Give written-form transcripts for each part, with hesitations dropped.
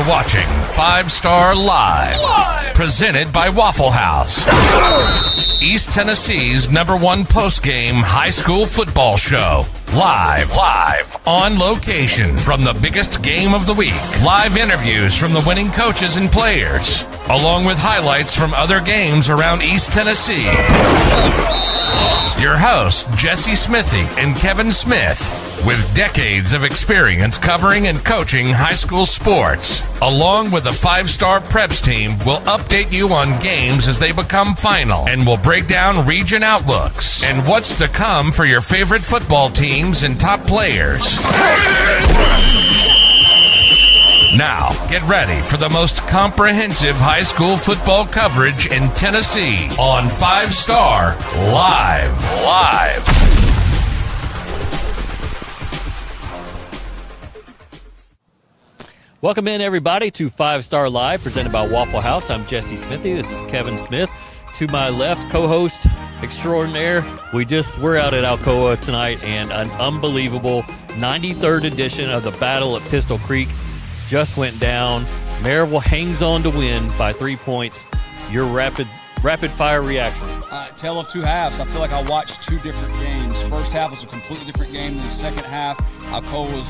watching 5 Star Live, presented by Waffle House, East Tennessee's #1 post-game high school football show. Live on location from the biggest game of the week. Live interviews from the winning coaches and players, along with highlights from other games around East Tennessee. Your hosts, Jesse Smithy and Kevin Smith, with decades of experience covering and coaching high school sports, along with the 5 Star Preps team, will update you on games as they become final and will break down region outlooks and what's to come for your favorite football teams and top players. Now, get ready for the most comprehensive high school football coverage in Tennessee on 5 Star Live. Welcome in, everybody, to 5 Star Live, presented by Waffle House. I'm Jesse Smithy. This is Kevin Smith. To my left, co-host extraordinaire. We're out at Alcoa tonight, and an unbelievable 93rd edition of the Battle at Pistol Creek just went down. Maryville hangs on to win by 3 points. Your rapid fire reaction. Tale of two halves. I feel like I watched two different games. First half was a completely different game than the second half. Alcoa was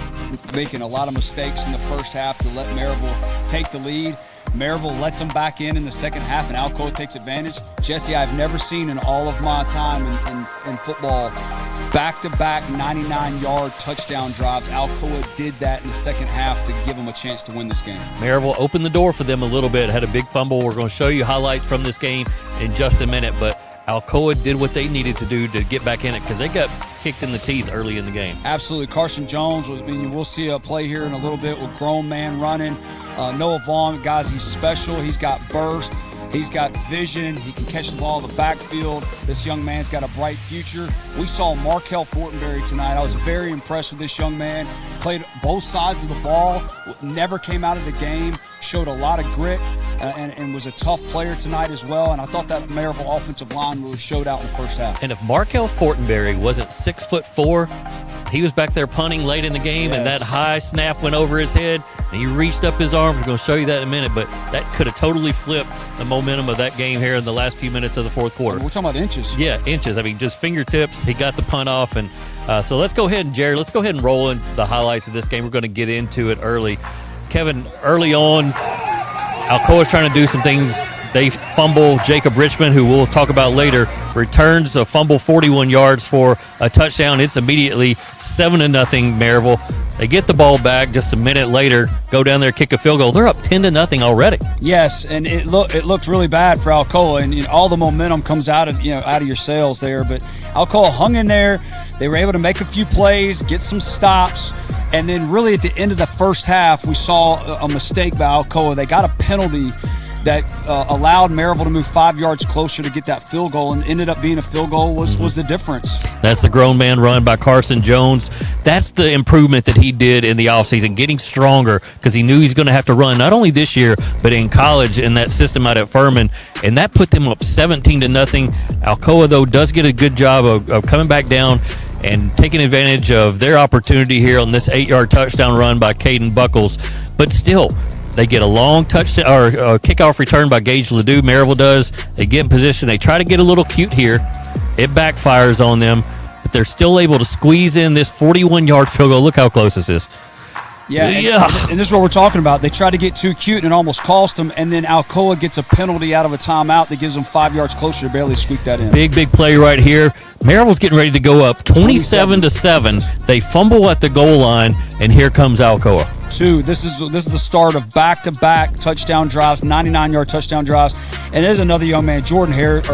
making a lot of mistakes in the first half to let Maryville take the lead. Maryville lets them back in the second half, and Alcoa takes advantage. Jesse, I've never seen in all of my time in football back-to-back 99-yard touchdown drives. Alcoa did that in the second half to give them a chance to win this game. Maryville opened the door for them a little bit, had a big fumble. We're going to show you highlights from this game in just a minute, but Alcoa did what they needed to do to get back in it because they got kicked in the teeth early in the game. Absolutely. Carson Jones, we'll see a play here in a little bit with grown man running. Noah Vaughn, guys, he's special. He's got burst. He's got vision. He can catch the ball in the backfield. This young man's got a bright future. We saw Markel Fortenberry tonight. I was very impressed with this young man. Played both sides of the ball, never came out of the game, showed a lot of grit, and was a tough player tonight as well. And I thought that Maryville offensive line really showed out in the first half. And if Markel Fortenberry wasn't 6'4", he was back there punting late in the game, yes, and that high snap went over his head, and he reached up his arm. We're going to show you that in a minute, but that could have totally flipped the momentum of that game here in the last few minutes of the fourth quarter. We're talking about inches. Yeah, inches. I mean, just fingertips. He got the punt off, and so let's go ahead and roll in the highlights of this game. We're going to get into it early. Kevin, early on, Alcoa's trying to do some things. They fumble. Jacob Richmond, who we'll talk about later, returns a fumble 41 yards for a touchdown. It's immediately 7-0 Maryville. They get the ball back just a minute later, go down there, kick a field goal. They're up 10-0 already. Yes, and it looked really bad for Alcoa, and all the momentum comes out of your sails there. But Alcoa hung in there. They were able to make a few plays, get some stops, and then really at the end of the first half, we saw a mistake by Alcoa. They got a penalty that allowed Maryville to move 5 yards closer to get that field goal, and ended up being a field goal was the difference. That's the grown man run by Carson Jones. That's the improvement that he did in the offseason, getting stronger because he knew he's going to have to run not only this year but in college in that system out at Furman, and that put them up 17-0. Alcoa, though, does get a good job of coming back down and taking advantage of their opportunity here on this 8-yard touchdown run by Caden Buckles. But still, they get a long touchdown or kickoff return by Gage Ledoux. Maryville does. They get in position. They try to get a little cute here. It backfires on them, but they're still able to squeeze in this 41-yard field goal. Look how close this is. Yeah, and this is what we're talking about. They tried to get too cute, and it almost cost them, and then Alcoa gets a penalty out of a timeout that gives them 5 yards closer to barely squeak that in. Big play right here. Maryville's getting ready to go up 27-7. They fumble at the goal line, and here comes Alcoa. This is the start of back-to-back touchdown drives, 99-yard touchdown drives. And there's another young man, Jordan Harris.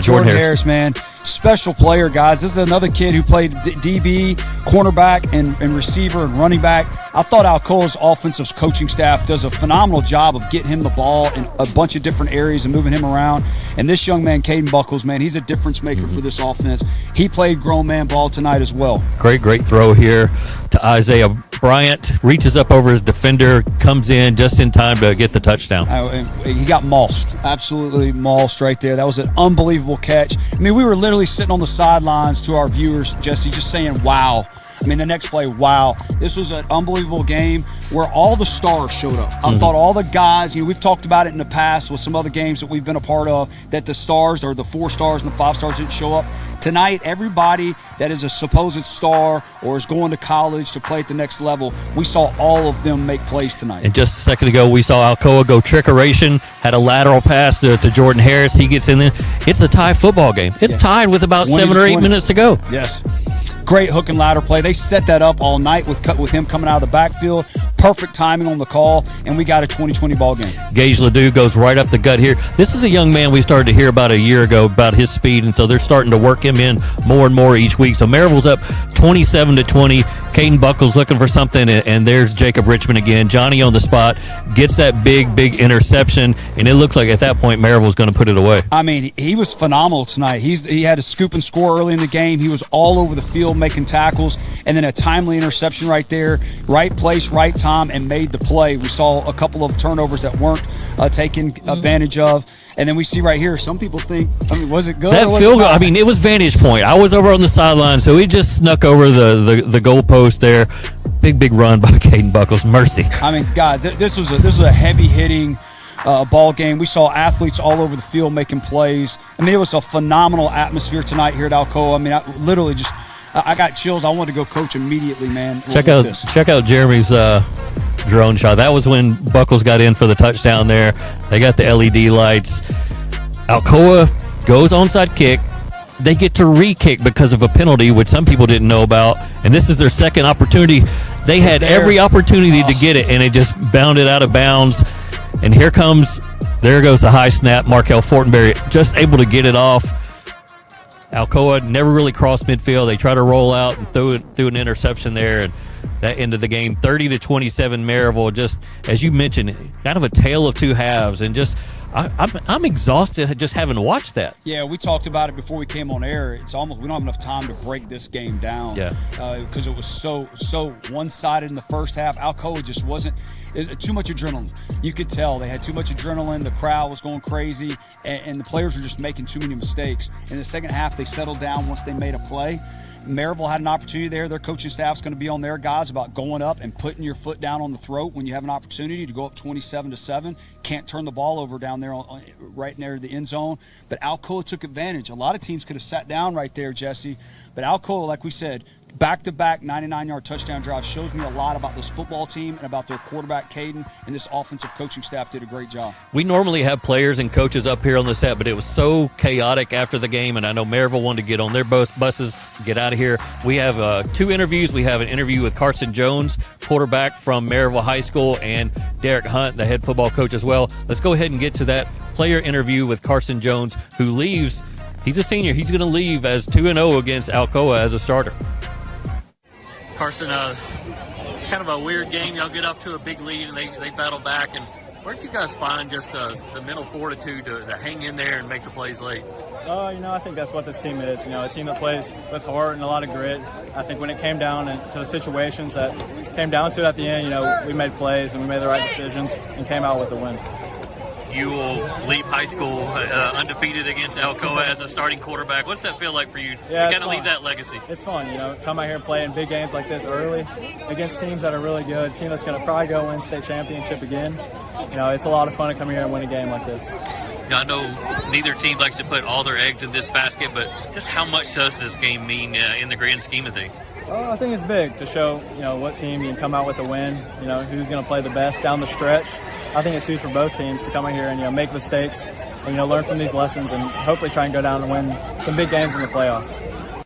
Jordan Harris, man. Special player, guys. This is another kid who played DB, cornerback, and receiver and running back. I thought Alcoa's offensive coaching staff does a phenomenal job of getting him the ball in a bunch of different areas and moving him around. And this young man, Caden Buckles, man, he's a difference maker for this offense. He played grown man ball tonight as well. Great throw here to Isaiah Bryant. Reaches up over his defender, comes in just in time to get the touchdown. He got mossed, absolutely mossed right there. That was an unbelievable catch. I mean, we were literally sitting on the sidelines to our viewers, Jesse, just saying, wow. I mean, the next play, wow. This was an unbelievable game where all the stars showed up. I thought all the guys, we've talked about it in the past with some other games that we've been a part of, that the stars or the 4 stars and the 5 stars didn't show up. Tonight, everybody that is a supposed star or is going to college to play at the next level, we saw all of them make plays tonight. And just a second ago, we saw Alcoa go trickeration, had a lateral pass to Jordan Harris. He gets in there. It's a tie football game. It's tied with about 7 or 8 minutes to go. Yes. Great hook and ladder play. They set that up all night with him coming out of the backfield. Perfect timing on the call, and we got a 20-20 ball game. Gage Ledoux goes right up the gut here. This is a young man we started to hear about a year ago about his speed, and so they're starting to work him in more and more each week. So Maryville's up 27-20. Caden Buckles looking for something, and there's Jacob Richmond again. Johnny on the spot gets that big interception, and it looks like at that point Maryville's going to put it away. I mean, he was phenomenal tonight. He had a scoop and score early in the game. He was all over the field making tackles, and then a timely interception right there, right place, right time, and made the play. We saw a couple of turnovers that weren't taken advantage of. And then we see right here, some people think, was it good? That field goal, it was vantage point. I was over on the sideline, so he just snuck over the goal post there. Big run by Caden Buckles. Mercy. God, this was a heavy hitting ball game. We saw athletes all over the field making plays. It was a phenomenal atmosphere tonight here at Alcoa. I literally just, I got chills. I wanted to go coach immediately, man. Check out Jeremy's drone shot. That was when Buckles got in for the touchdown there. They got the LED lights. Alcoa goes onside kick. They get to re-kick because of a penalty, which some people didn't know about, and this is their second opportunity. They had every opportunity to get it, and it just bounded out of bounds. And there goes the high snap. Markel Fortenberry just able to get it off. Alcoa never really crossed midfield. They try to roll out and threw an interception there, and that ended the game 30-27 Maryville. Just as you mentioned, kind of a tale of two halves, and just I'm exhausted just having watched that. Yeah, we talked about it before we came on air. It's almost we don't have enough time to break this game down. Yeah, because it was so one-sided in the first half. Alcoa just wasn't. Too much adrenaline. You could tell they had too much adrenaline. The crowd was going crazy, and the players were just making too many mistakes. In the second half, they settled down once they made a play. Maryville had an opportunity there. Their coaching staff's going to be on their guys about going up and putting your foot down on the throat when you have an opportunity to go up 27-7. Can't turn the ball over down there right near the end zone. But Alcoa took advantage. A lot of teams could have sat down right there, Jesse. But Alcoa, like we said, back-to-back 99-yard touchdown drive shows me a lot about this football team and about their quarterback, Caden, and this offensive coaching staff did a great job. We normally have players and coaches up here on the set, but it was so chaotic after the game, and I know Maryville wanted to get on their buses, get out of here. We have 2 interviews. We have an interview with Carson Jones, quarterback from Maryville High School, and Derek Hunt, the head football coach as well. Let's go ahead and get to that player interview with Carson Jones, who leaves. He's a senior. He's going to leave as 2-0 against Alcoa as a starter. Carson, kind of a weird game. Y'all get up to a big lead, and they battle back. And where'd you guys find just the mental fortitude to hang in there and make the plays late? I think that's what this team is. A team that plays with heart and a lot of grit. I think when it came down to the situations that came down to it at the end, we made plays and we made the right decisions and came out with the win. You will leave high school undefeated against Alcoa as a starting quarterback. What's that feel like for you to kind of leave that legacy? It's fun, come out here and play in big games like this early against teams that are really good, a team that's going to probably go win state championship again. It's a lot of fun to come here and win a game like this. I know neither team likes to put all their eggs in this basket, but just how much does this game mean in the grand scheme of things? Well, I think it's big to show, what team you can come out with a win, who's going to play the best down the stretch. I think it's huge for both teams to come in here and, make mistakes and, learn from these lessons and hopefully try and go down and win some big games in the playoffs.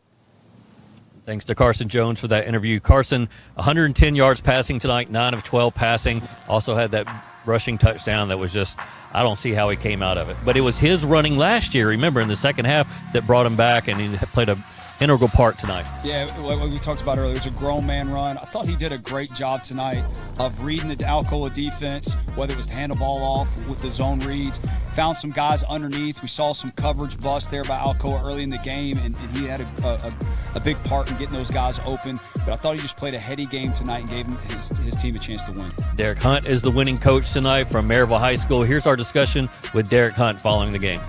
Thanks to Carson Jones for that interview. Carson, 110 yards passing tonight, 9 of 12 passing. Also had that rushing touchdown that was just, I don't see how he came out of it. But it was his running last year, remember, in the second half that brought him back, and he played a integral part tonight. Yeah, what we talked about earlier, it's a grown man run. I thought he did a great job tonight of reading the Alcoa defense, whether it was to hand the ball off with the zone reads. Found some guys underneath. We saw some coverage bust there by Alcoa early in the game, and he had a big part in getting those guys open. But I thought he just played a heady game tonight and gave his team a chance to win. Derek Hunt is the winning coach tonight from Maryville High School. Here's our discussion with Derek Hunt following the game.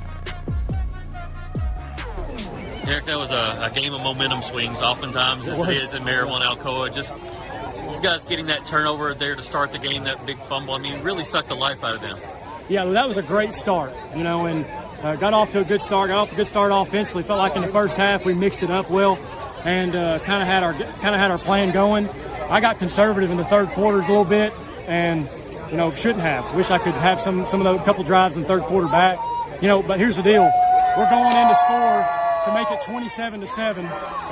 Derek, that was a game of momentum swings. Oftentimes it is in Maryville and Alcoa. Just you guys getting that turnover there to start the game, that big fumble. I mean, really sucked the life out of them. Yeah, that was a great start, and got off to a good start. Got off to a good start offensively. Felt like in the first half we mixed it up well, and kind of had our plan going. I got conservative in the third quarter a little bit, and shouldn't have. Wish I could have some of those couple drives in the third quarter back. But here's the deal: we're going in to score to make it 27-7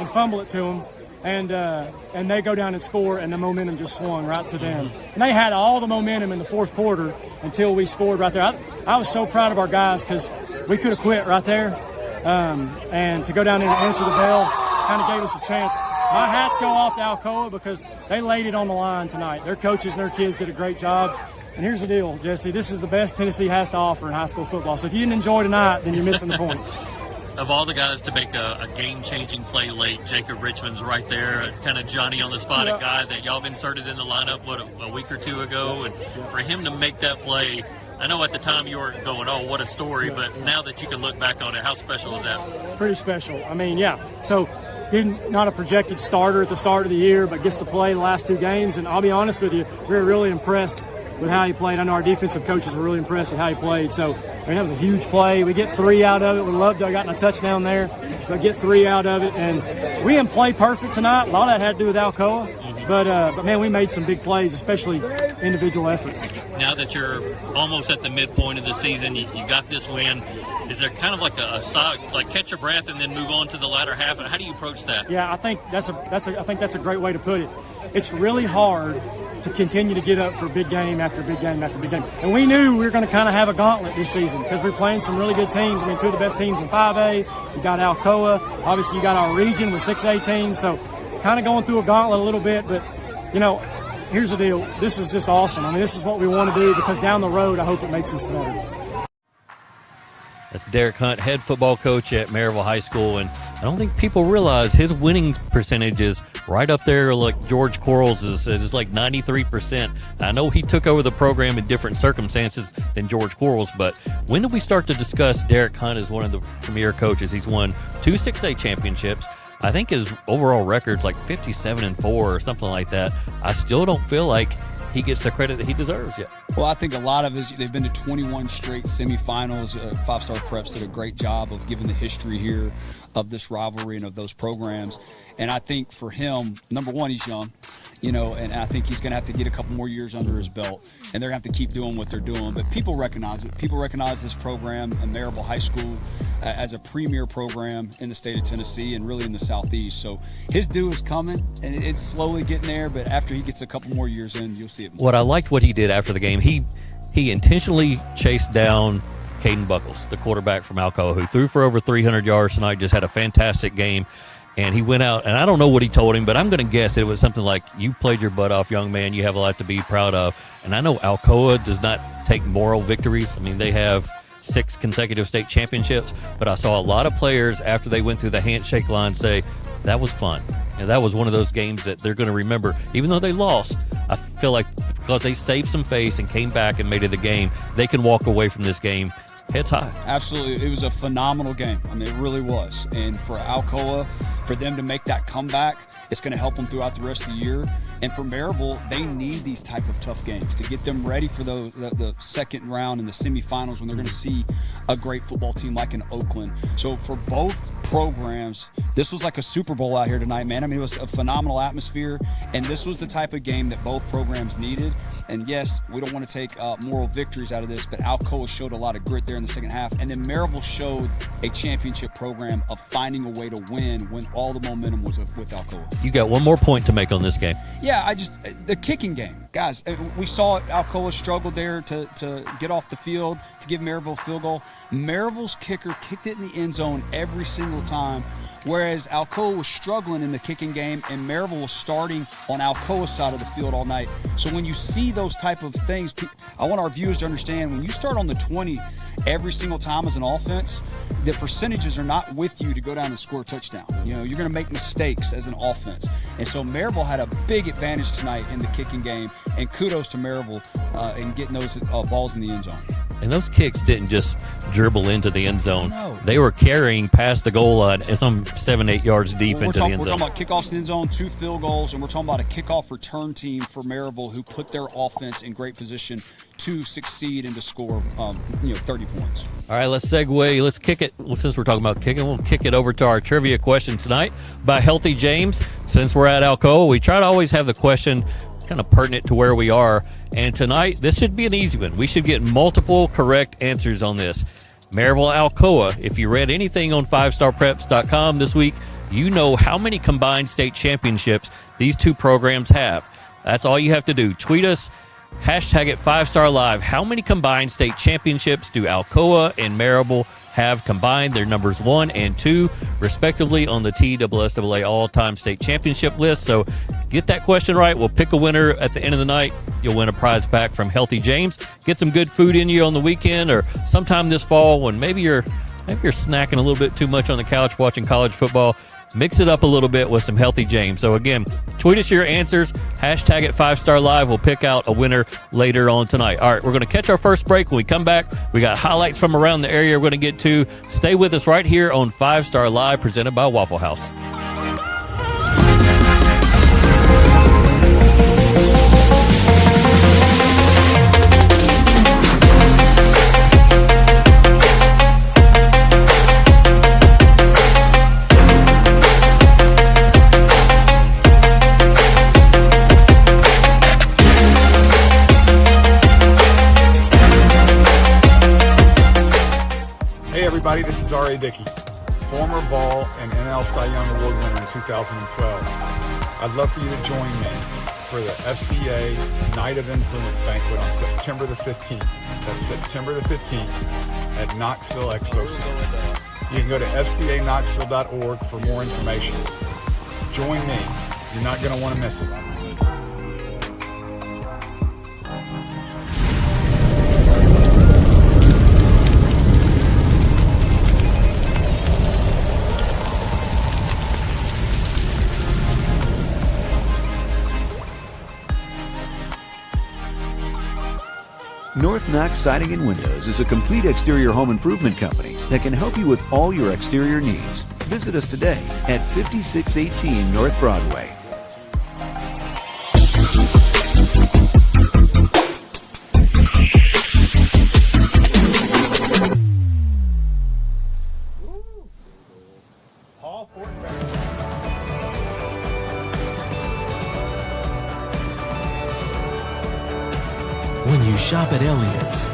and fumble it to them, and they go down and score, and the momentum just swung right to them. And they had all the momentum in the fourth quarter until we scored right there. I was so proud of our guys because we could have quit right there, and to go down there and answer the bell kind of gave us a chance. My hats go off to Alcoa because they laid it on the line tonight. Their coaches and their kids did a great job. And here's the deal, Jesse. This is the best Tennessee has to offer in high school football. So if you didn't enjoy tonight, then you're missing the point. Of all the guys to make a game-changing play late, Jacob Richmond's right there, kind of Johnny-on-the-spot, a guy that y'all have inserted in the lineup, a week or two ago. And for him to make that play, I know at the time you were going, oh, what a story, but now that you can look back on it, how special is that? Pretty special. I mean, yeah. So not a projected starter at the start of the year, but gets to play the last two games. And I'll be honest with you, we were really impressed with how he played. I know our defensive coaches were really impressed with how he played. So, that was a huge play. We get 3 out of it. We loved to have gotten a touchdown there, but get 3 out of it. And we didn't play perfect tonight. A lot of that had to do with Alcoa. But man, we made some big plays, especially individual efforts. Now that you're almost at the midpoint of the season, you got this win. Is there kind of like like catch your breath and then move on to the latter half? How do you approach that? Yeah, I think that's a great way to put it. It's really hard to continue to get up for big game after big game after big game. And we knew we were going to kind of have a gauntlet this season because we're playing some really good teams. I mean, 2 of the best teams in 5A. You got Alcoa. Obviously, you got our region with 6A teams. So kind of going through a gauntlet a little bit. But, here's the deal. This is just awesome. I mean, this is what we want to do because down the road, I hope it makes us better. That's Derek Hunt, head football coach at Maryville High School, and I don't think people realize his winning percentage is right up there like George Quarles is. It's like 93%. I know he took over the program in different circumstances than George Quarles, but when did we start to discuss Derek Hunt as one of the premier coaches? He's won 2 6A championships. I think his overall record's like 57-4 or something like that. I still don't feel like he gets the credit that he deserves yet. Well, I think a lot of it, they've been to 21 straight semifinals. 5-star Preps did a great job of giving the history here of this rivalry and of those programs. And I think for him, number one, he's young, and I think he's going to have to get a couple more years under his belt, and they're going to have to keep doing what they're doing. But people recognize it. People recognize this program, Maryville High School, as a premier program in the state of Tennessee and really in the Southeast. So his due is coming, and it's slowly getting there, but after he gets a couple more years in, you'll see it more. What I liked what he did after the game, he intentionally chased down Caden Buckles, the quarterback from Alcoa, who threw for over 300 yards tonight, just had a fantastic game. And he went out, and I don't know what he told him, but I'm going to guess it was something like, you played your butt off, young man. You have a lot to be proud of. And I know Alcoa does not take moral victories. I mean, they have 6 consecutive state championships, but I saw a lot of players after they went through the handshake line say, that was fun. And that was one of those games that they're going to remember. Even though they lost, I feel like because they saved some face and came back and made it a game, they can walk away from this game heads high. Absolutely. It was a phenomenal game. I mean, it really was. And for Alcoa, for them to make that comeback, it's going to help them throughout the rest of the year. And for Maryville, they need these type of tough games to get them ready for the second round and the semifinals when they're going to see a great football team like in Oakland. So for both programs, this was like a Super Bowl out here tonight, man. I mean, it was a phenomenal atmosphere, and this was the type of game that both programs needed. And yes, we don't want to take moral victories out of this, but Alcoa showed a lot of grit there in the second half. And then Maryville showed a championship program of finding a way to win when all the momentum was with Alcoa. You got one more point to make on this game. Yeah, the kicking game. Guys, we saw Alcoa struggle there to get off the field, to give Maryville a field goal. Maryville's kicker kicked it in the end zone every single time, whereas Alcoa was struggling in the kicking game, and Maryville was starting on Alcoa's side of the field all night. So when you see those type of things, I want our viewers to understand, when you start on the 20 every single time as an offense, the percentages are not with you to go down and score a touchdown. You're going to make mistakes as an offense. And so Maryville had a big advantage tonight in the kicking game, and kudos to Maryville in getting those balls in the end zone. And those kicks didn't just dribble into the end zone. No. They were carrying past the goal line and some 7-8 yards deep into the end We're zone. talking about kickoffs in the end zone, 2 field goals, and we're talking about a kickoff return team for Maryville who put their offense in great position to succeed and to score 30 points. All right, let's segue. Let's kick it. Well, since we're talking about kicking, we'll kick it over to our trivia question tonight by Healthy James. Since we're at Alcoa, we try to always have the question kind of pertinent to where we are. And tonight, this should be an easy one. We should get multiple correct answers on this. Maryville Alcoa, if you read anything on 5starpreps.com this week, you know how many combined state championships these two programs have. That's all you have to do. Tweet us, hashtag it 5Star Live. How many combined state championships do Alcoa and Maryville have combined? Their numbers 1 and 2, respectively, on the TSSAA all-time state championship list. So get that question right. We'll pick a winner at the end of the night. You'll win a prize pack from Healthy James. Get some good food in you on the weekend or sometime this fall when maybe you're snacking a little bit too much on the couch watching college football. Mix it up a little bit with some Healthy James. So again, tweet us your answers, hashtag it 5Star Live. We'll pick out a winner later on tonight. All right, we're going to catch our first break. When we come back, we got highlights from around the area we're going to get to. Stay with us right here on 5Star Live, presented by Waffle House. Everybody, this is R.A. Dickey, former Ball and NL Cy Young Award winner in 2012. I'd love for you to join me for the FCA Night of Influence Banquet on September the 15th. That's September the 15th at Knoxville Expo Center. You can go to fcaknoxville.org for more information. Join me. You're not going to want to miss it. North Knox Siding and Windows is a complete exterior home improvement company that can help you with all your exterior needs. Visit us today at 5618 North Broadway. When you shop at Elliott's,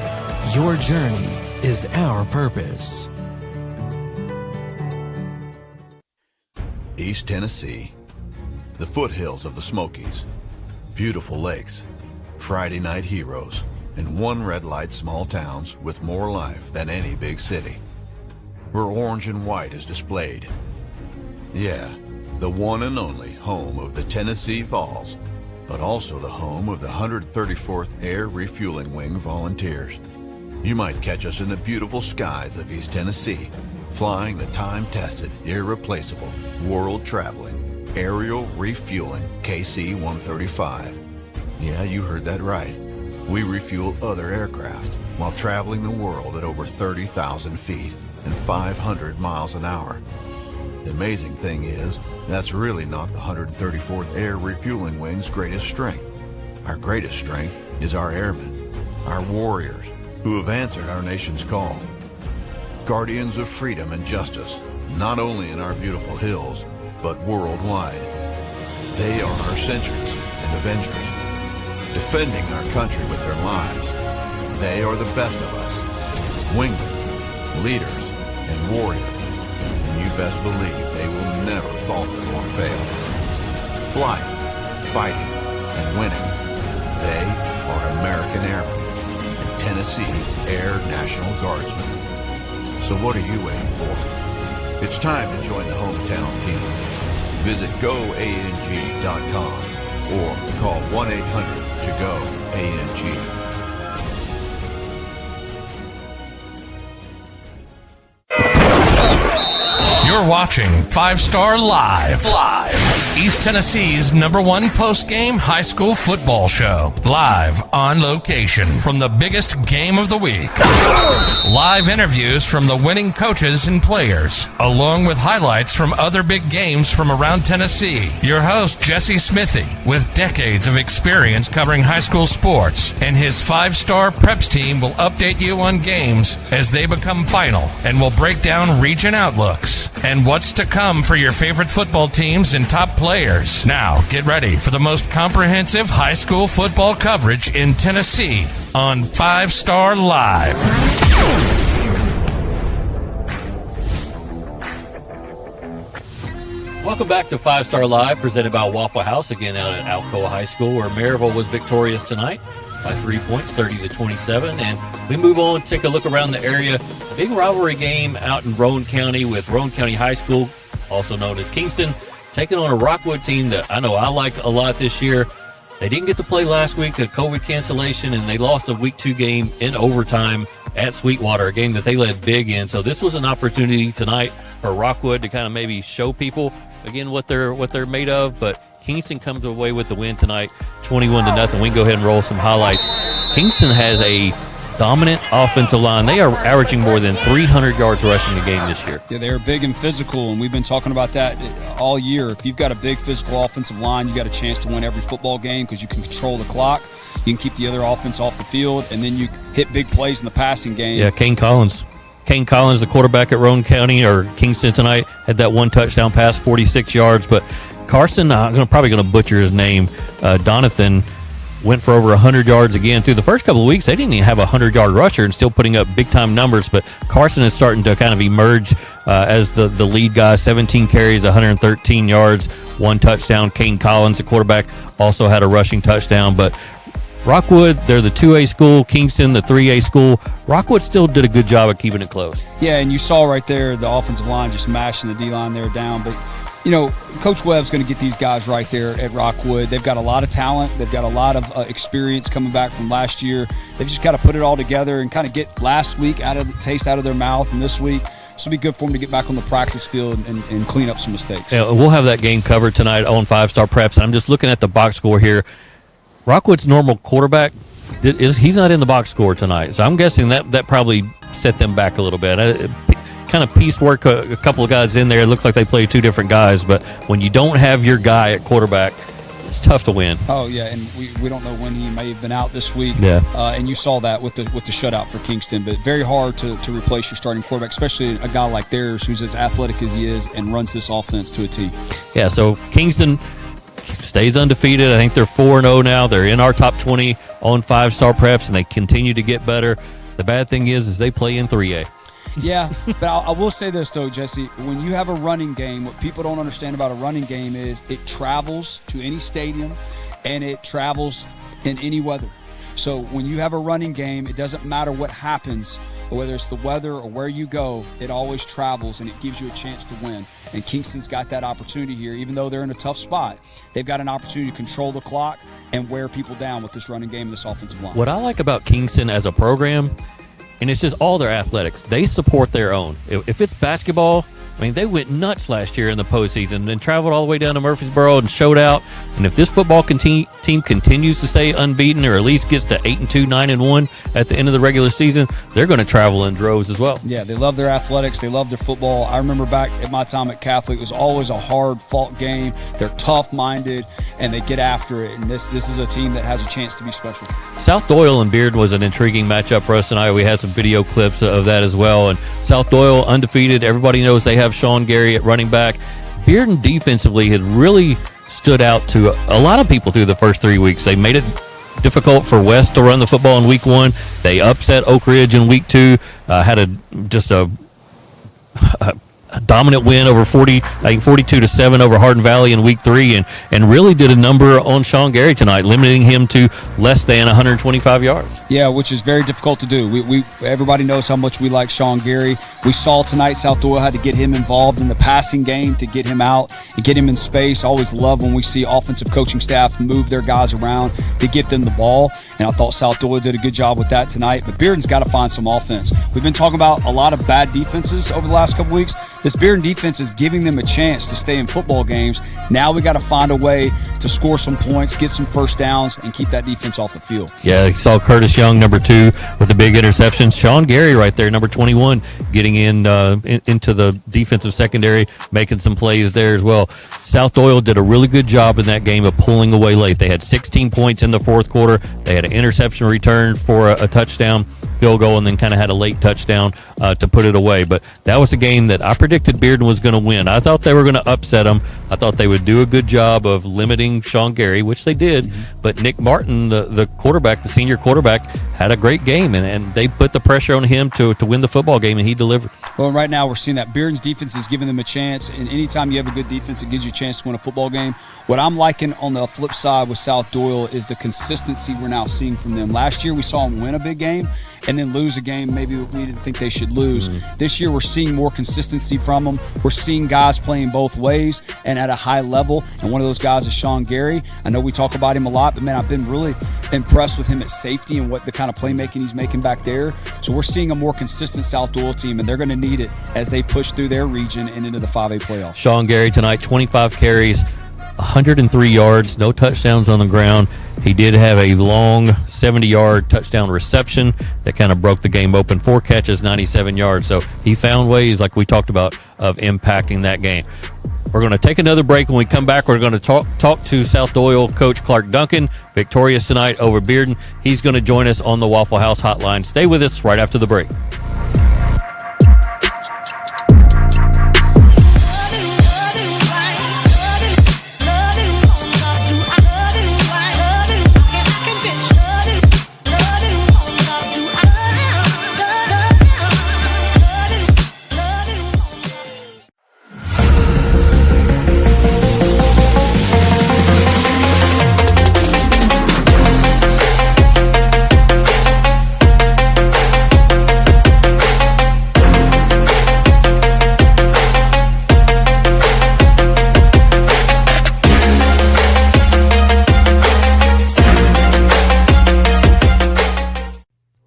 your journey is our purpose. East Tennessee, the foothills of the Smokies, beautiful lakes, Friday night heroes, and one red light small towns with more life than any big city, where orange and white is displayed. Yeah, the one and only home of the Tennessee Vols, but also the home of the 134th Air Refueling Wing Volunteers. You might catch us in the beautiful skies of East Tennessee, flying the time-tested, irreplaceable, world-traveling, aerial refueling KC-135. Yeah, you heard that right. We refuel other aircraft while traveling the world at over 30,000 feet and 500 miles an hour. The amazing thing is, that's really not the 134th Air Refueling Wing's greatest strength. Our greatest strength is our airmen, our warriors, who have answered our nation's call. Guardians of freedom and justice, not only in our beautiful hills, but worldwide. They are our sentries and avengers, defending our country with their lives. They are the best of us, wingmen, leaders, and warriors. And you best believe they will never falter or fail. Flying, fighting, and winning. They are American Airmen and Tennessee Air National Guardsmen. So what are you waiting for? It's time to join the hometown team. Visit goang.com or call 1-800-TO-GO-ANG. You're watching 5 Star Live. East Tennessee's #1 post-game high school football show. Live on location from the biggest game of the week. Live interviews from the winning coaches and players, along with highlights from other big games from around Tennessee. Your host, Jesse Smithy, with decades of experience covering high school sports, and his 5-star preps team will update you on games as they become final, and will break down region outlooks and what's to come for your favorite football teams and top players. Now, get ready for the most comprehensive high school football coverage in Tennessee on 5 Star Live. Welcome back to 5 Star Live, presented by Waffle House, again out at Alcoa High School, where Maryville was victorious tonight by 3 points, 30-27. And we move on, take a look around the area. Big rivalry game out in Roane County with Roane County High School, also known as Kingston, taking on a Rockwood team that I know I like a lot this year. They didn't get to play last week, a COVID cancellation, and they lost a Week 2 game in overtime at Sweetwater, a game that they led big in. So this was an opportunity tonight for Rockwood to kind of maybe show people again what they're made of. But Kingston comes away with the win tonight, 21-0. We can go ahead and roll some highlights. Kingston has a dominant offensive line. They are averaging more than 300 yards rushing the game this year. Yeah, they're big and physical, and we've been talking about that all year. If you've got a big physical offensive line, you got a chance to win every football game because you can control the clock. You can keep the other offense off the field, and then you hit big plays in the passing game. Yeah, Kane Collins, the quarterback at Roane County or Kingston tonight, had that one touchdown pass, 46 yards. But Carson, I'm probably going to butcher his name, Donathan, went for over 100 yards again. Through the first couple of weeks, they didn't even have a 100-yard rusher and still putting up big-time numbers. But Carson is starting to kind of emerge as the lead guy, 17 carries, 113 yards, one touchdown. Kane Collins, the quarterback, also had a rushing touchdown. But Rockwood, they're the 2A school. Kingston, the 3A school. Rockwood still did a good job of keeping it close. Yeah, and you saw right there the offensive line just mashing the D-line there down. But, you know, Coach Webb's going to get these guys right there at Rockwood. They've got a lot of talent. They've got a lot of experience coming back from last year. They've just got to put it all together and kind of get last week taste out of their mouth, and this week this will be good for them to get back on the practice field and clean up some mistakes. Yeah, we'll have that game covered tonight on 5 Star Preps. And I'm just looking at the box score here. Rockwood's normal quarterback, he's not in the box score tonight. So I'm guessing that probably set them back a little bit. Kind of piecework, a couple of guys in there. It looked like they played 2 different guys. But when you don't have your guy at quarterback, it's tough to win. Oh, yeah, and we don't know when he may have been out this week. Yeah. And you saw that with the shutout for Kingston. But very hard to replace your starting quarterback, especially a guy like theirs who's as athletic as he is and runs this offense to a T. Yeah, so Kingston stays undefeated. I think they're 4-0 now. They're in our top 20 on 5 Star Preps, and they continue to get better. The bad thing is they play in 3A. Yeah, but I will say this, though, Jesse. When you have a running game, what people don't understand about a running game is it travels to any stadium, and it travels in any weather. So when you have a running game, it doesn't matter what happens, or whether it's the weather or where you go, it always travels, and it gives you a chance to win. And Kingston's got that opportunity here. Even though they're in a tough spot, they've got an opportunity to control the clock and wear people down with this running game and this offensive line. What I like about Kingston as a program, and it's just all their athletics, they support their own. If it's basketball, I mean, they went nuts last year in the postseason and traveled all the way down to Murfreesboro and showed out. And if this football team continues to stay unbeaten, or at least gets to 8-2, 9-1 at the end of the regular season, they're going to travel in droves as well. Yeah, they love their athletics. They love their football. I remember back at my time at Catholic, it was always a hard-fought game. They're tough-minded, and they get after it. And this is a team that has a chance to be special. South Doyle and Bearden was an intriguing matchup for us tonight. We had some video clips of that as well. And South Doyle undefeated. Everybody knows they have Sean Gary at running back. Bearden defensively had really stood out to a lot of people through the first 3 weeks. They made it difficult for West to run the football in week 1. They upset Oak Ridge in week 2. Had a dominant win over 42-7 over Hardin Valley in week 3, and really did a number on Sean Gary tonight, limiting him to less than 125 yards. Yeah, which is very difficult to do. We everybody knows how much we like Sean Gary. We saw tonight South Doyle had to get him involved in the passing game to get him out and get him in space. I always love when we see offensive coaching staff move their guys around to get them the ball, and I thought South Doyle did a good job with that tonight. But Bearden's got to find some offense. We've been talking about a lot of bad defenses over the last couple weeks. this Bearden defense is giving them a chance to stay in football games. Now we got to find a way to score some points, get some first downs, and keep that defense off the field. Yeah, you saw Curtis Young, number 2, with the big interception. Sean Gary right there, number 21, getting into the defensive secondary, making some plays there as well. South Doyle did a really good job in that game of pulling away late. They had 16 points in the fourth quarter. They had an interception return for a touchdown field goal, and then kind of had a late touchdown to put it away. But that was a game that I predicted Bearden was going to win. I thought they were going to upset them. I thought they would do a good job of limiting Sean Gary, which they did. But Nick Martin, the quarterback, the senior quarterback, had a great game, and they put the pressure on him to win the football game, and he delivered. Well, right now we're seeing that Bearden's defense is giving them a chance, and anytime you have a good defense, it gives you a chance to win a football game. What I'm liking on the flip side with South Doyle is the consistency we're now seeing from them. Last year we saw them win a big game and then lose a game maybe we didn't think they should lose. This year we're seeing more consistency from them. We're seeing guys playing both ways and at a high level, and one of those guys is Sean Gary. I know we talk about him a lot, but man, I've been really impressed with him at safety and what the kind of playmaking he's making back there. So we're seeing a more consistent South Doyle team, and they're going to need it as they push through their region and into the 5A playoffs. Sean Gary tonight, 25 carries, 103 yards, no touchdowns on the ground. He did have a long 70-yard touchdown reception that kind of broke the game open. 4 catches, 97 yards. So he found ways, like we talked about, of impacting that game. We're going to take another break. When we come back, we're going to talk to South Doyle coach Clark Duncan, victorious tonight over Bearden. He's going to join us on the Waffle House hotline. Stay with us right after the break.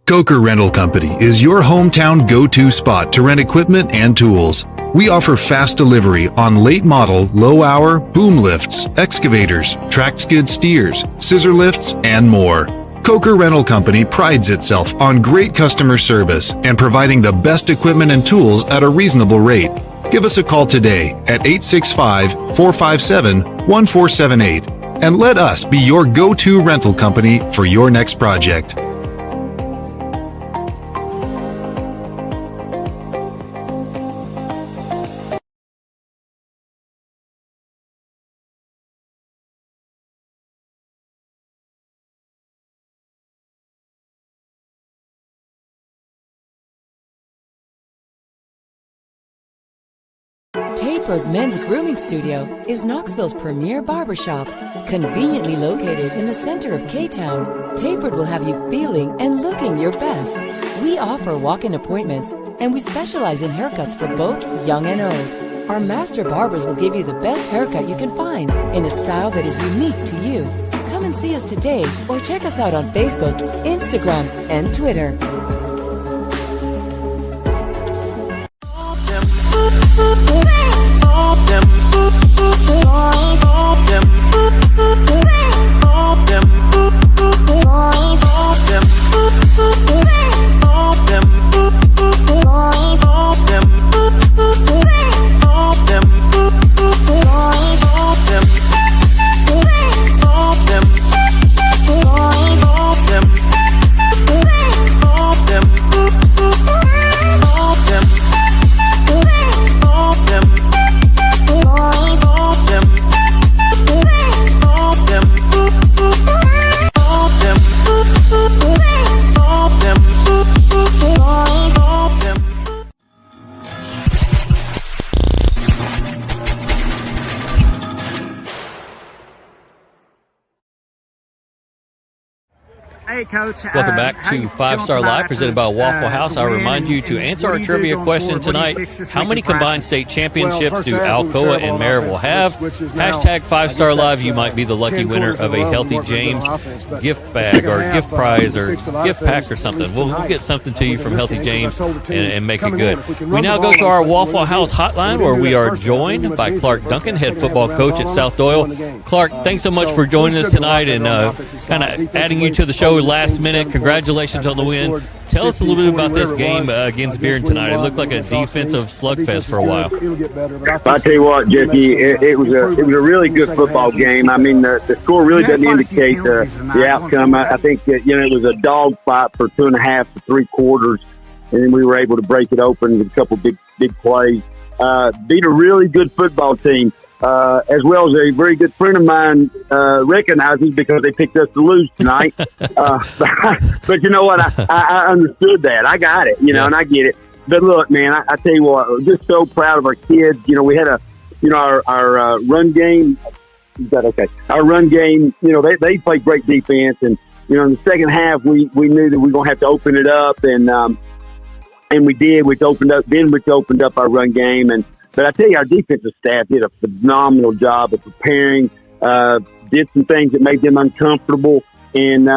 Coker Rental Company is your hometown go-to spot to rent equipment and tools. We offer fast delivery on late model, low hour, boom lifts, excavators, tracked skid steers, scissor lifts, and more. Coker Rental Company prides itself on great customer service and providing the best equipment and tools at a reasonable rate. Give us a call today at 865-457-1478 and let us be your go-to rental company for your next project. Tapered Men's Grooming Studio is Knoxville's premier barbershop. Conveniently located in the center of K-Town, Tapered will have you feeling and looking your best. We offer walk-in appointments, and we specialize in haircuts for both young and old. Our master barbers will give you the best haircut you can find in a style that is unique to you. Come and see us today or check us out on Facebook, Instagram, and Twitter. Hey, Coach. Welcome back to Five Star Live, presented by Waffle House. I remind you to answer our trivia question tonight. How many combined state championships do Alcoa and Maryville have? Hashtag 5 Star Live. You might be the lucky winner of a Healthy James gift bag or gift prize or gift pack or something. We'll get something to you from Healthy James and make it good. We now go to our Waffle House hotline, where we are joined by Clark Duncan, head football coach at South Doyle. Clark, thanks so much for joining us tonight and kind of adding you to the show last minute. Congratulations on the win. Tell us a little bit about this game against Bearden tonight. It looked like a defensive slugfest for a while. I tell you what, Jesse, it was a really good football game. I mean, the score really doesn't indicate the outcome. I think that, it was a dogfight for 2.5 to 3 quarters, and then we were able to break it open with a couple big plays. Beat a really good football team. As well as a very good friend of mine recognizes, because they picked us to lose tonight. But you know what? I understood that. I got it, and I get it. But look, man, I tell you what, I'm just so proud of our kids. We had our run game. Is that okay? Our run game, they played great defense. And, in the second half, we knew that we were going to have to open it up. And we did. We opened up our run game. But I tell you, our defensive staff did a phenomenal job of preparing, did some things that made them uncomfortable, and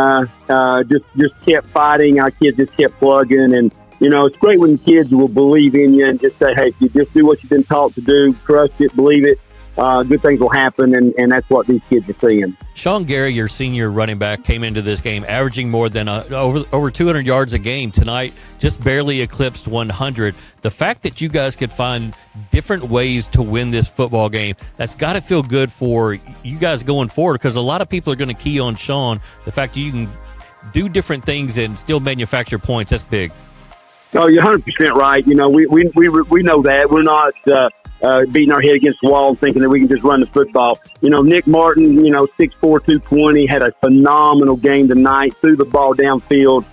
just kept fighting. Our kids just kept plugging. And, it's great when kids will believe in you and just say, hey, if you just do what you've been taught to do, trust it, believe it, good things will happen, and that's what these kids are seeing. Sean Gary, your senior running back, came into this game averaging more than over 200 yards a game. Tonight, just barely eclipsed 100. The fact that you guys could find different ways to win this football game, that's got to feel good for you guys going forward, because a lot of people are going to key on Sean. The fact that you can do different things and still manufacture points, that's big. Oh, you're 100% right. We know that. We're not beating our head against the wall thinking that we can just run the football. Nick Martin, 6'4", 220, had a phenomenal game tonight, threw the ball downfield.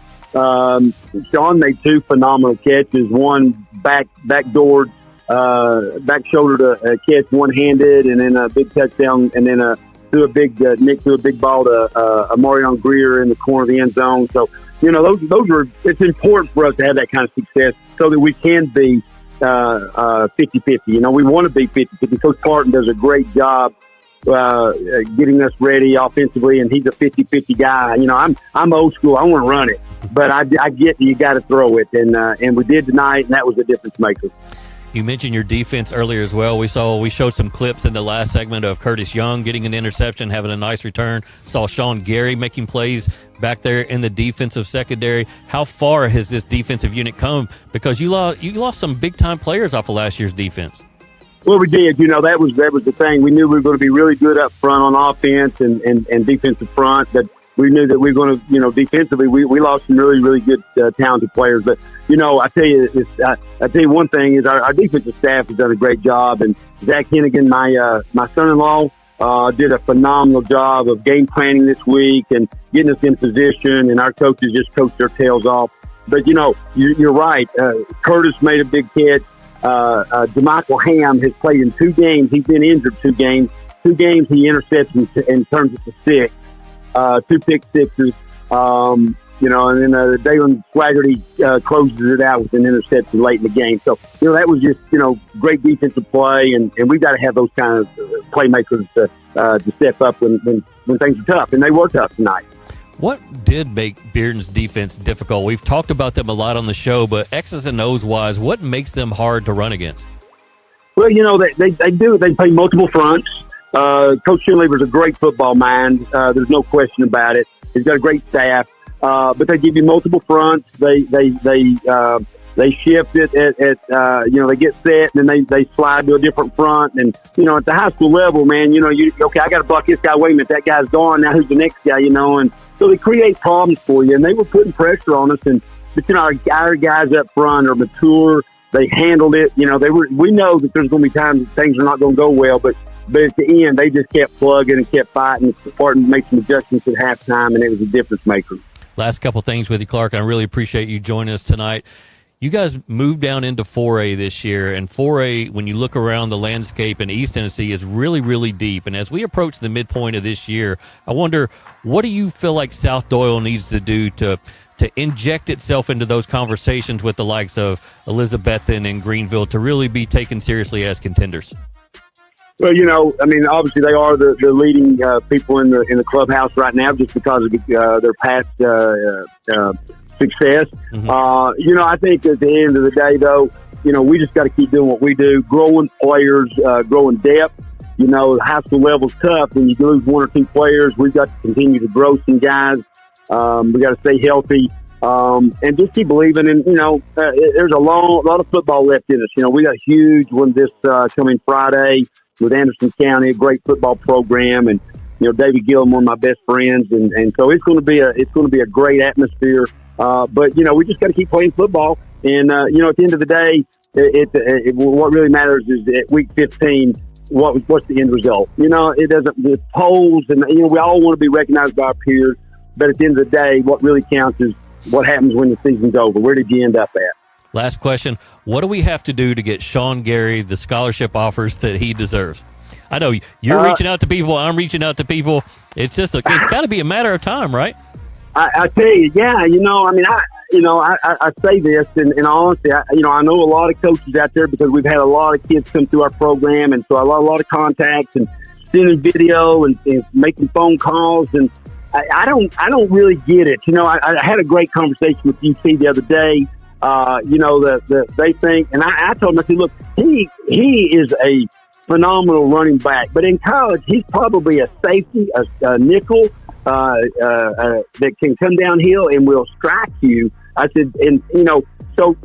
Sean made 2 phenomenal catches, one back shoulder to catch one-handed, and then a big touchdown, and then Nick threw a big ball to Amarion Greer in the corner of the end zone. So, it's important for us to have that kind of success so that we can be 50-50. We want to be 50-50. Coach Parton does a great job getting us ready offensively, and he's a 50-50 guy. I'm old school. I want to run it, but I get that you got to throw it, and we did tonight, and that was a difference maker. You mentioned your defense earlier as well. We showed some clips in the last segment of Curtis Young getting an interception, having a nice return. Saw Sean Gary making plays back there in the defensive secondary. How far has this defensive unit come? Because you lost some big-time players off of last year's defense. Well, we did. That was the thing. We knew we were going to be really good up front on offense and defensive front, but we knew that we were going to, defensively, we lost some really, really good, talented players. But, I tell you one thing is our defensive staff has done a great job. And Zach Hennigan, my son-in-law, did a phenomenal job of game planning this week and getting us in position. And our coaches just coached their tails off. But, you're right. Curtis made a big catch. DeMichael Ham has played in 2 games. He's been injured 2 games. 2 games he intercepts and turns it to 6. 2 pick sixes, and then Dalen Swaggerty closes it out with an interception late in the game. So, that was just, great defensive play, and we've got to have those kind of playmakers to step up when things are tough, and they were tough tonight. What did make Bearden's defense difficult? We've talked about them a lot on the show, but X's and O's wise, what makes them hard to run against? Well, they do. They play multiple fronts. Coach Schindlever's a great football mind. There's no question about it. He's got a great staff, but they give you multiple fronts. They shift it they get set and then they slide to a different front. And at the high school level, man, okay, I got to block this guy. Wait a minute, that guy's gone. Now who's the next guy? And so they create problems for you. And they were putting pressure on us. But our guys up front are mature. They handled it. We know that there's going to be times that things are not going to go well, but at the end, they just kept plugging and kept fighting. Spartan made some adjustments at halftime, and it was a difference maker. Last couple things with you, Clark, and I really appreciate you joining us tonight. You guys moved down into 4A this year, and 4A, when you look around the landscape in East Tennessee, is really, really deep. And as we approach the midpoint of this year, I wonder, what do you feel like South Doyle needs to do to inject itself into those conversations with the likes of Elizabethton and Greenville to really be taken seriously as contenders? Well, I mean, obviously they are the leading people in the clubhouse right now just because of their past success. Mm-hmm. I think at the end of the day, though, we just got to keep doing what we do, growing players, growing depth. The high school level's tough. When you lose one or two players, we've got to continue to grow some guys. We got to stay healthy and just keep believing. And, there's a lot of football left in us. We got a huge one this coming Friday with Anderson County, a great football program. And, David Gillum, one of my best friends. And so it's going to be a great atmosphere. But, we just got to keep playing football. And, at the end of the day, what really matters is at week 15, what's the end result? It doesn't, the polls, and, we all want to be recognized by our peers. But at the end of the day, what really counts is what happens when the season's over. Where did you end up at? Last question. What do we have to do to get Sean Gary the scholarship offers that he deserves? I know you're reaching out to people. I'm reaching out to people. It's just it's got to be a matter of time, right? I tell you, yeah. I say this, and honestly, I know a lot of coaches out there because we've had a lot of kids come through our program, and so a lot of contacts and sending video and making phone calls, and I don't really get it. I had a great conversation with UT the other day. They think, and I told them, I said, look, he is a phenomenal running back, but in college, he's probably a safety, a nickel, that can come downhill and will strike you. I said, and so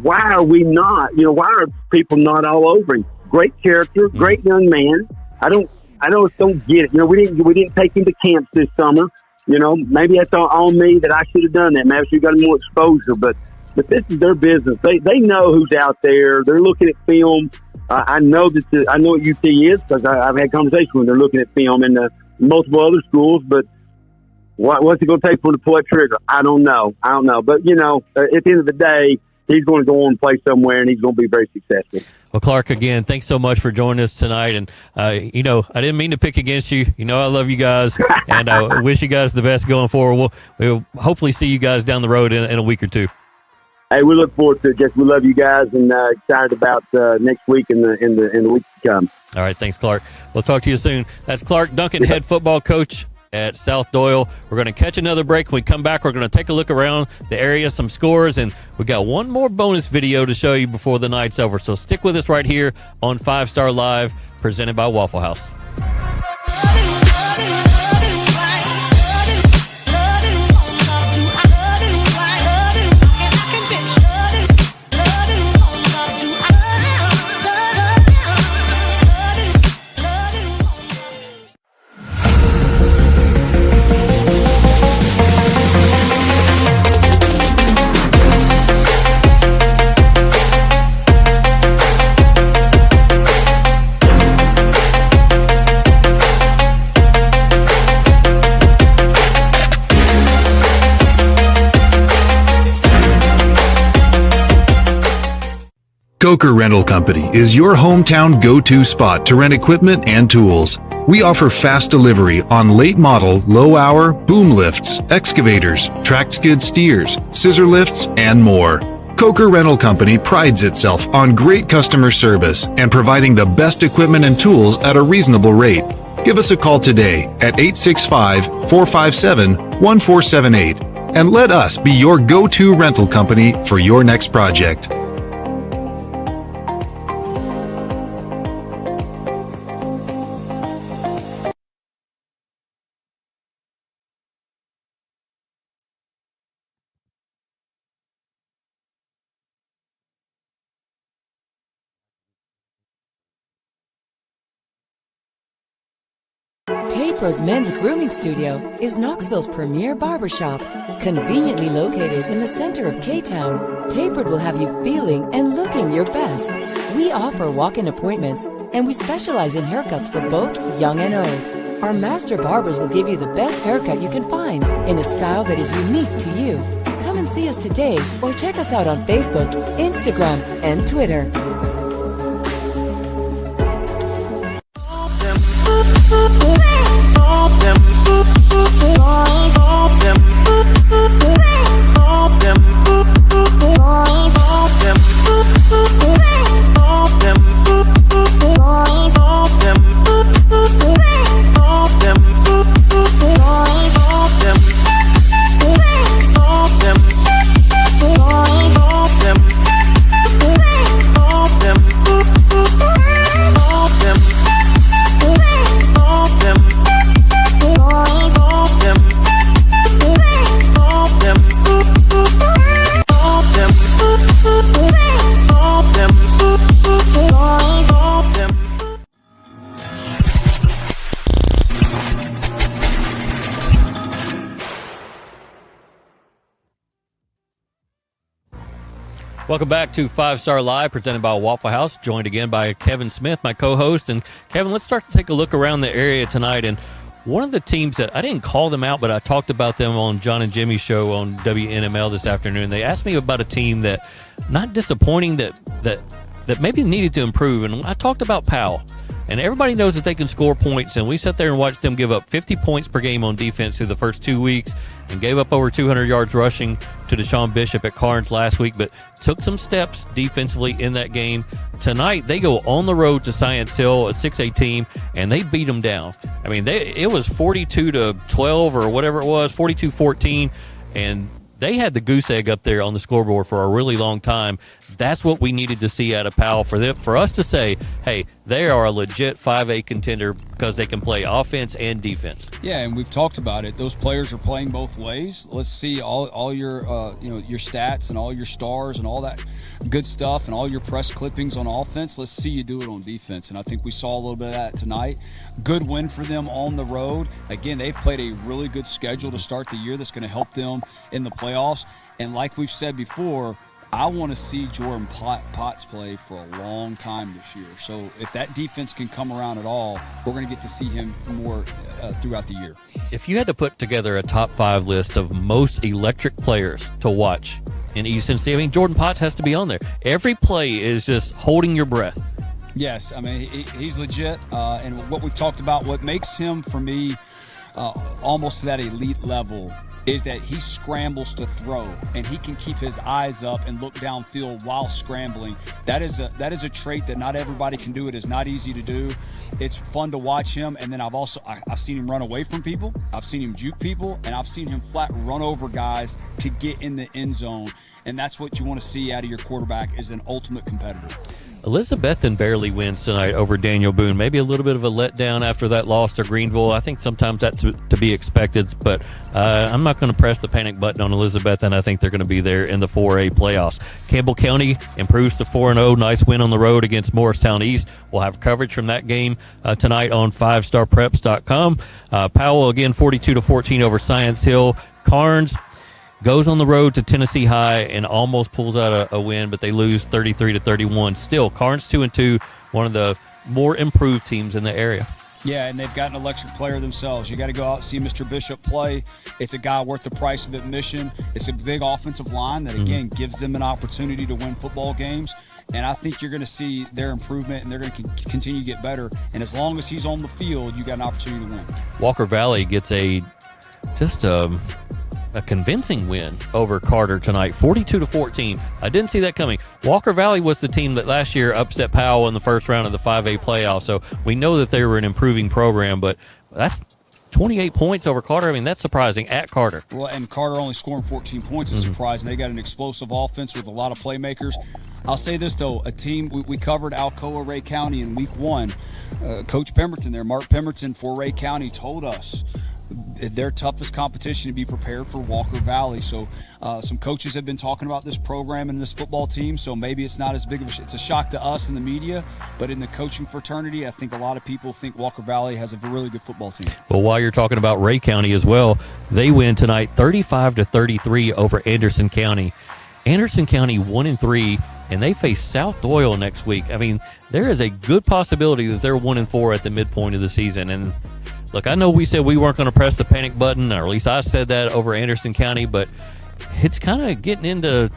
why are we not? Why are people not all over him? Great character, great young man. I don't get it. We didn't take him to camps this summer. Maybe that's on me that I should have done that. Maybe I should have gotten more exposure. But this is their business. They know who's out there. They're looking at film. I know what UT is because I've had conversations when they're looking at film in multiple other schools. But what's it going to take for him to pull that trigger? I don't know. But at the end of the day, he's going to go on and play somewhere, and he's going to be very successful. Well, Clark, again, thanks so much for joining us tonight. And, I didn't mean to pick against you. I love you guys, and I wish you guys the best going forward. We'll hopefully see you guys down the road in a week or two. Hey, we look forward to it, Jesse. We love you guys and excited about next week and the week to come. All right, thanks, Clark. We'll talk to you soon. That's Clark Duncan, head football coach at South Doyle. We're going to catch another break. When we come back, we're going to take a look around the area, some scores, and we got one more bonus video to show you before the night's over. So stick with us right here on 5 Star Live, presented by Waffle House. Coker Rental Company is your hometown go-to spot to rent equipment and tools. We offer fast delivery on late model, low hour, boom lifts, excavators, track skid steers, scissor lifts, and more. Coker Rental Company prides itself on great customer service and providing the best equipment and tools at a reasonable rate. Give us a call today at 865-457-1478 and let us be your go-to rental company for your next project. Tapered Men's Grooming Studio is Knoxville's premier barbershop. Conveniently located in the center of K-Town, Tapered will have you feeling and looking your best. We offer walk-in appointments, and we specialize in haircuts for both young and old. Our master barbers will give you the best haircut you can find in a style that is unique to you. Come and see us today or check us out on Facebook, Instagram, and Twitter. Welcome back to 5 Star Live, presented by Waffle House, joined again by Kevin Smith, my co-host. And Kevin, let's start to take a look around the area tonight. And one of the teams that I didn't call them out, but I talked about them on John and Jimmy's show on WNML this afternoon. They asked me about a team that, not disappointing, that maybe needed to improve. And I talked about Powell. And everybody knows that they can score points, and we sat there and watched them give up 50 points per game on defense through the first 2 weeks and gave up over 200 yards rushing to Deshaun Bishop at Carnes last week, but took some steps defensively in that game. Tonight, they go on the road to Science Hill, a 6A team, and they beat them down. I mean, it was 42-12 or whatever it was, 42-14, and they had the goose egg up there on the scoreboard for a really long time. That's what we needed to see out of Powell for us to say, hey, they are a legit 5A contender because they can play offense and defense. Yeah, and we've talked about it. Those players are playing both ways. Let's see all your your stats and all your stars and all that good stuff and all your press clippings on offense. Let's see you do it on defense. And I think we saw a little bit of that tonight. Good win for them on the road. Again, they've played a really good schedule to start the year that's going to help them in the playoffs. And like we've said before, I want to see Jordan Potts play for a long time this year. So if that defense can come around at all, we're going to get to see him more throughout the year. If you had to put together a top 5 list of most electric players to watch in East Tennessee, I mean, Jordan Potts has to be on there. Every play is just holding your breath. Yes, I mean, he's legit. And what we've talked about, what makes him, for me, almost to that elite level is that he scrambles to throw, and he can keep his eyes up and look downfield while scrambling. That is a trait that not everybody can do. It is not easy to do. It's fun to watch him. And then I've seen him run away from people. I've seen him juke people, and I've seen him flat run over guys to get in the end zone. And that's what you want to see out of your quarterback, is an ultimate competitor. Elizabethan barely wins tonight over Daniel Boone. Maybe a little bit of a letdown after that loss to Greenville. I think sometimes that's to be expected, but I'm not going to press the panic button on Elizabethan. I think they're going to be there in the 4A playoffs. Campbell County improves to 4-0. Nice win on the road against Morristown East. We'll have coverage from that game tonight on 5starpreps.com. Powell again 42-14 over Science Hill. Carnes goes on the road to Tennessee High and almost pulls out a win, but they lose 33-31. Still, Carnes 2-2, one of the more improved teams in the area. Yeah, and they've got an electric player themselves. You got to go out and see Mr. Bishop play. It's a guy worth the price of admission. It's a big offensive line that, again, gives them an opportunity to win football games. And I think you're going to see their improvement, and they're going to continue to get better. And as long as he's on the field, you got an opportunity to win. Walker Valley gets a convincing win over Carter tonight, 42-14. I didn't see that coming. Walker Valley was the team that last year upset Powell in the first round of the 5A playoff, so we know that they were an improving program, but that's 28 points over Carter. I mean, that's surprising at Carter. Well, and Carter only scoring 14 points is surprising. They got an explosive offense with a lot of playmakers. I'll say this, though. A team, we covered Alcoa Ray County in week 1. Coach Pemberton there, Mark Pemberton for Ray County, told us their toughest competition to be prepared for Walker Valley. So some coaches have been talking about this program and this football team, so maybe it's not as big of it's a shock to us in the media, but in the coaching fraternity, I think a lot of people think Walker Valley has a really good football team. Well, while you're talking about Ray County as well, they win tonight 35-33 over Anderson County. Anderson County 1-3, and they face South Doyle next week. I mean, there is a good possibility that they're 1-4 at the midpoint of the season. And look, I know we said we weren't going to press the panic button, or at least I said that over Anderson County, but it's kind of getting into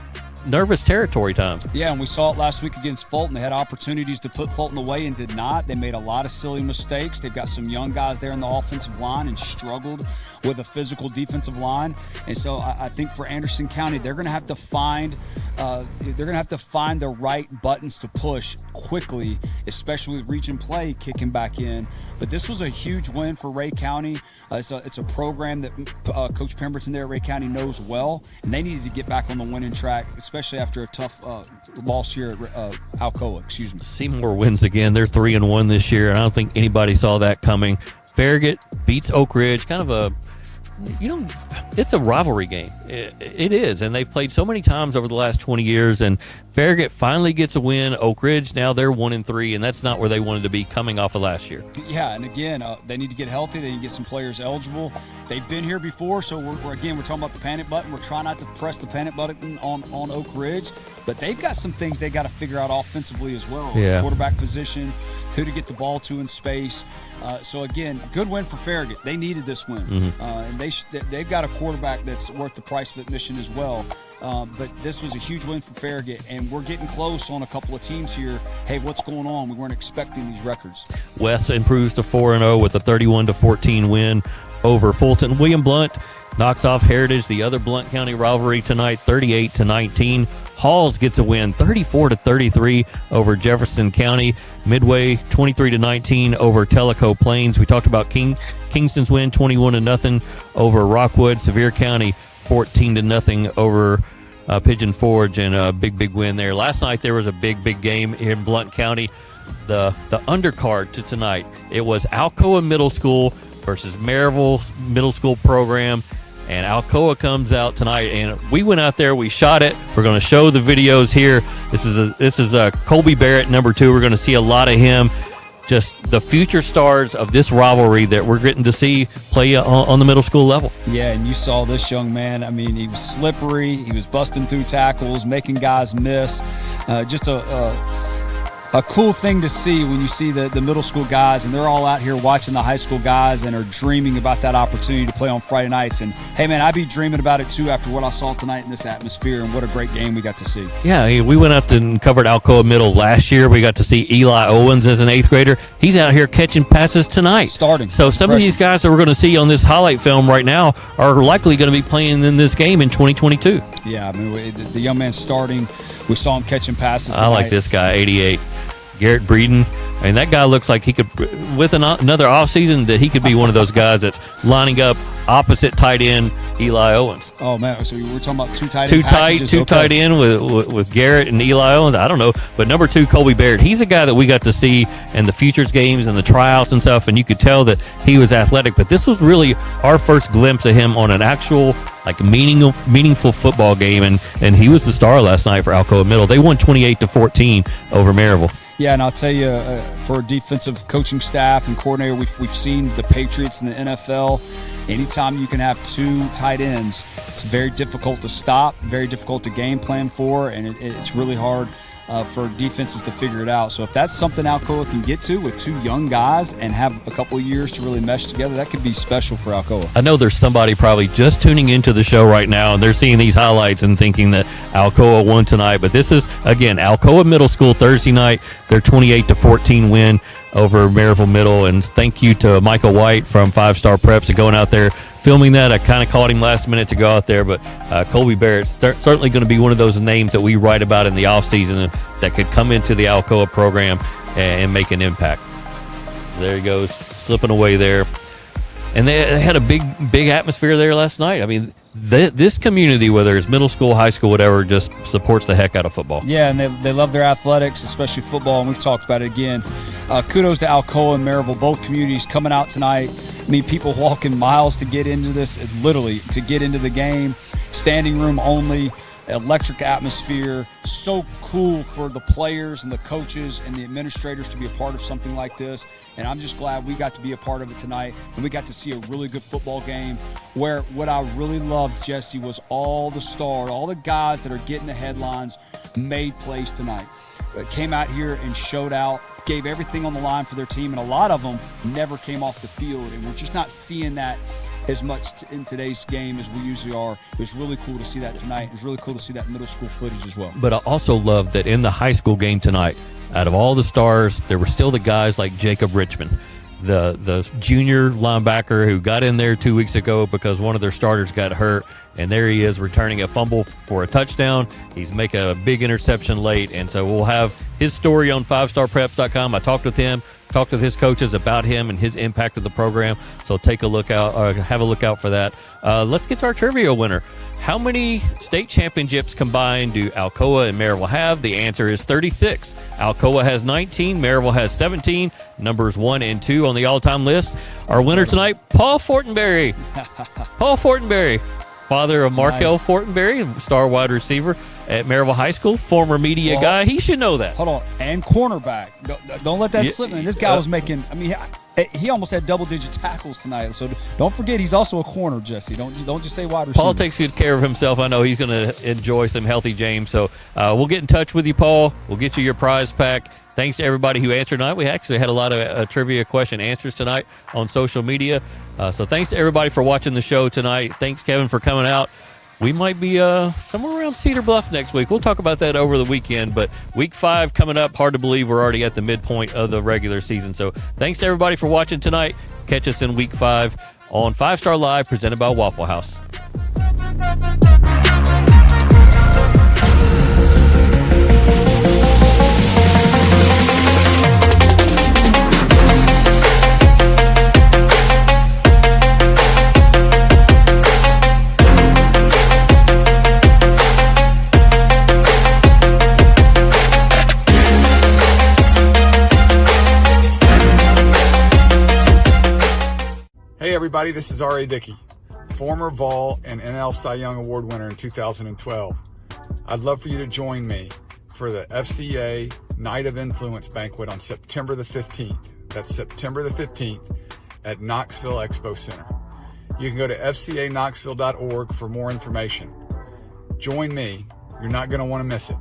nervous territory time. Yeah, and we saw it last week against Fulton. They had opportunities to put Fulton away and did not. They made a lot of silly mistakes. They've got some young guys there in the offensive line and struggled with a physical defensive line. And so I think for Anderson County, they're going to have to find the right buttons to push quickly, especially with region play kicking back in. But this was a huge win for Ray County. It's a program that Coach Pemberton there at Ray County knows well, and they needed to get back on the winning track, especially after a tough loss here at Alcoa. Seymour wins again. They're 3-1 this year, and I don't think anybody saw that coming. Farragut beats Oak Ridge, kind of it's a rivalry game. It is, and they've played so many times over the last 20 years, and Farragut finally gets a win. Oak Ridge, now they're 1-3, and that's not where they wanted to be coming off of last year. Yeah, and again, they need to get healthy. They need to get some players eligible. They've been here before, so we're talking about the panic button. We're trying not to press the panic button on Oak Ridge, but they've got some things they got to figure out offensively as well. Yeah. Quarterback position, who to get the ball to in space. So again, good win for Farragut. They needed this win, and they've got a quarterback that's worth the price of admission as well. But this was a huge win for Farragut, and we're getting close on a couple of teams here. Hey, what's going on? We weren't expecting these records. West improves to 4-0 with a 31-14 win over Fulton. William Blount knocks off Heritage, the other Blount County rivalry tonight, 38-19. Halls gets a win, 34-33 over Jefferson County. Midway, 23-19 over Tellico Plains. We talked about Kingston's win, 21-0 over Rockwood. Sevier County, 14-0 over Pigeon Forge, and a big win there. Last night there was a big game in Blount County. The undercard to tonight, it was Alcoa Middle School versus Maryville Middle School program. And Alcoa comes out tonight, and we went out there, we shot it. We're going to show the videos here. This is Colby Barrett, number 2. We're going to see a lot of him. Just the future stars of this rivalry that we're getting to see play on the middle school level. Yeah, and you saw this young man. I mean, he was slippery. He was busting through tackles, making guys miss. Just a cool thing to see when you see the middle school guys, and they're all out here watching the high school guys and are dreaming about that opportunity to play on Friday nights. And hey, man, I'd be dreaming about it too after what I saw tonight in this atmosphere, and what a great game we got to see. Yeah, we went up and covered Alcoa Middle last year. We got to see Eli Owens as an 8th grader. He's out here catching passes tonight. Starting. So some of these guys that we're going to see on this highlight film right now are likely going to be playing in this game in 2022. Yeah, I mean, the young man's starting. We saw him catching passes tonight. I like this guy, 88. Garrett Breeden. I mean, that guy looks like he could, with another offseason, that he could be one of those guys that's lining up opposite tight end Eli Owens. Oh, man. So we're talking about two tight end with Garrett and Eli Owens. I don't know. But number 2, Colby Barrett, he's a guy that we got to see in the futures games and the tryouts and stuff, and you could tell that he was athletic. But this was really our first glimpse of him on an actual meaningful football game, and he was the star last night for Alcoa Middle. They won 28-14 over Maryville. Yeah, and I'll tell you, for a defensive coaching staff and coordinator, we've seen the Patriots in the NFL. Anytime you can have 2 tight ends, it's very difficult to stop, very difficult to game plan for, and it's really hard for defenses to figure it out. So if that's something Alcoa can get to with 2 young guys and have a couple of years to really mesh together, that could be special for Alcoa. I know there's somebody probably just tuning into the show right now, and they're seeing these highlights and thinking that Alcoa won tonight. But this is, again, Alcoa Middle School Thursday night, their 28-14 win over Maryville Middle. And thank you to Michael White from 5 Star Preps and going out there filming that. I kind of caught him last minute to go out there, but Colby Barrett's certainly going to be one of those names that we write about in the offseason that could come into the Alcoa program and make an impact. There he goes, slipping away there. And they had a big atmosphere there last night. I mean, this community, whether it's middle school, high school, whatever, just supports the heck out of football. Yeah, and they love their athletics, especially football, and we've talked about it again. Kudos to Alcoa and Maryville, both communities coming out tonight. I mean, people walking miles to get into this, literally, to get into the game. Standing room only, electric atmosphere. So cool for the players and the coaches and the administrators to be a part of something like this. And I'm just glad we got to be a part of it tonight. And we got to see a really good football game where what I really loved, Jesse, was all the stars, all the guys that are getting the headlines made plays tonight. Came out here and showed out, gave everything on the line for their team, and a lot of them never came off the field. And we're just not seeing that as much in today's game as we usually are. It was really cool to see that tonight. It was really cool to see that middle school footage as well. But I also love that in the high school game tonight, out of all the stars, there were still the guys like Jacob Richmond, the junior linebacker who got in there 2 weeks ago because one of their starters got hurt, and there he is returning a fumble for a touchdown. He's making a big interception late, and so we'll have his story on 5starpreps.com. I talked with him, talked with his coaches about him and his impact of the program, so take a look out, have a look out for that. Let's get to our trivia winner. How many state championships combined do Alcoa and Maryville have? The answer is 36. Alcoa has 19, Maryville has 17, numbers 1 and 2 on the all-time list. Our winner tonight, Paul Fortenberry. Paul Fortenberry, father of Markel Fortenberry, star wide receiver at Maryville High School, former media guy. He should know that. Hold on. And cornerback. Don't let that slip. Man, this guy was making, he almost had double-digit tackles tonight. So don't forget, he's also a corner, Jesse. Don't just say wide receiver. Paul takes good care of himself. I know he's going to enjoy some healthy James. So we'll get in touch with you, Paul. We'll get you your prize pack. Thanks to everybody who answered tonight. We actually had a lot of trivia question answers tonight on social media. So thanks to everybody for watching the show tonight. Thanks, Kevin, for coming out. We might be somewhere around Cedar Bluff next week. We'll talk about that over the weekend. But week 5 coming up. Hard to believe we're already at the midpoint of the regular season. So thanks to everybody for watching tonight. Catch us in week 5 on 5 Star Live, presented by Waffle House. Hey everybody, this is R.A. Dickey, former Vol and NL Cy Young Award winner in 2012. I'd love for you to join me for the FCA Night of Influence banquet on September the 15th. That's September the 15th at Knoxville Expo Center. You can go to fcaknoxville.org for more information. Join me. You're not going to want to miss it.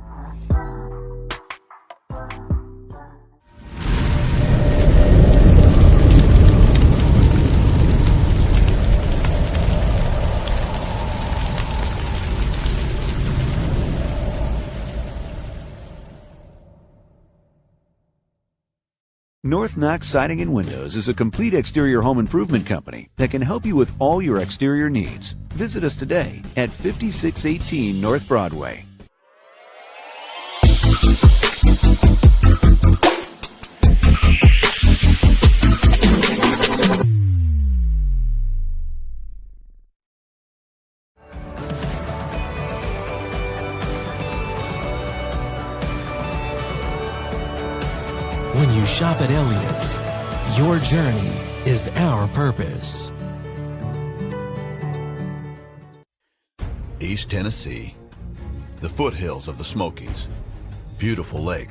North Knox Siding and Windows is a complete exterior home improvement company that can help you with all your exterior needs. Visit us today at 5618 North Broadway. When you shop at Elliott's, your journey is our purpose. East Tennessee, the foothills of the Smokies, beautiful lakes,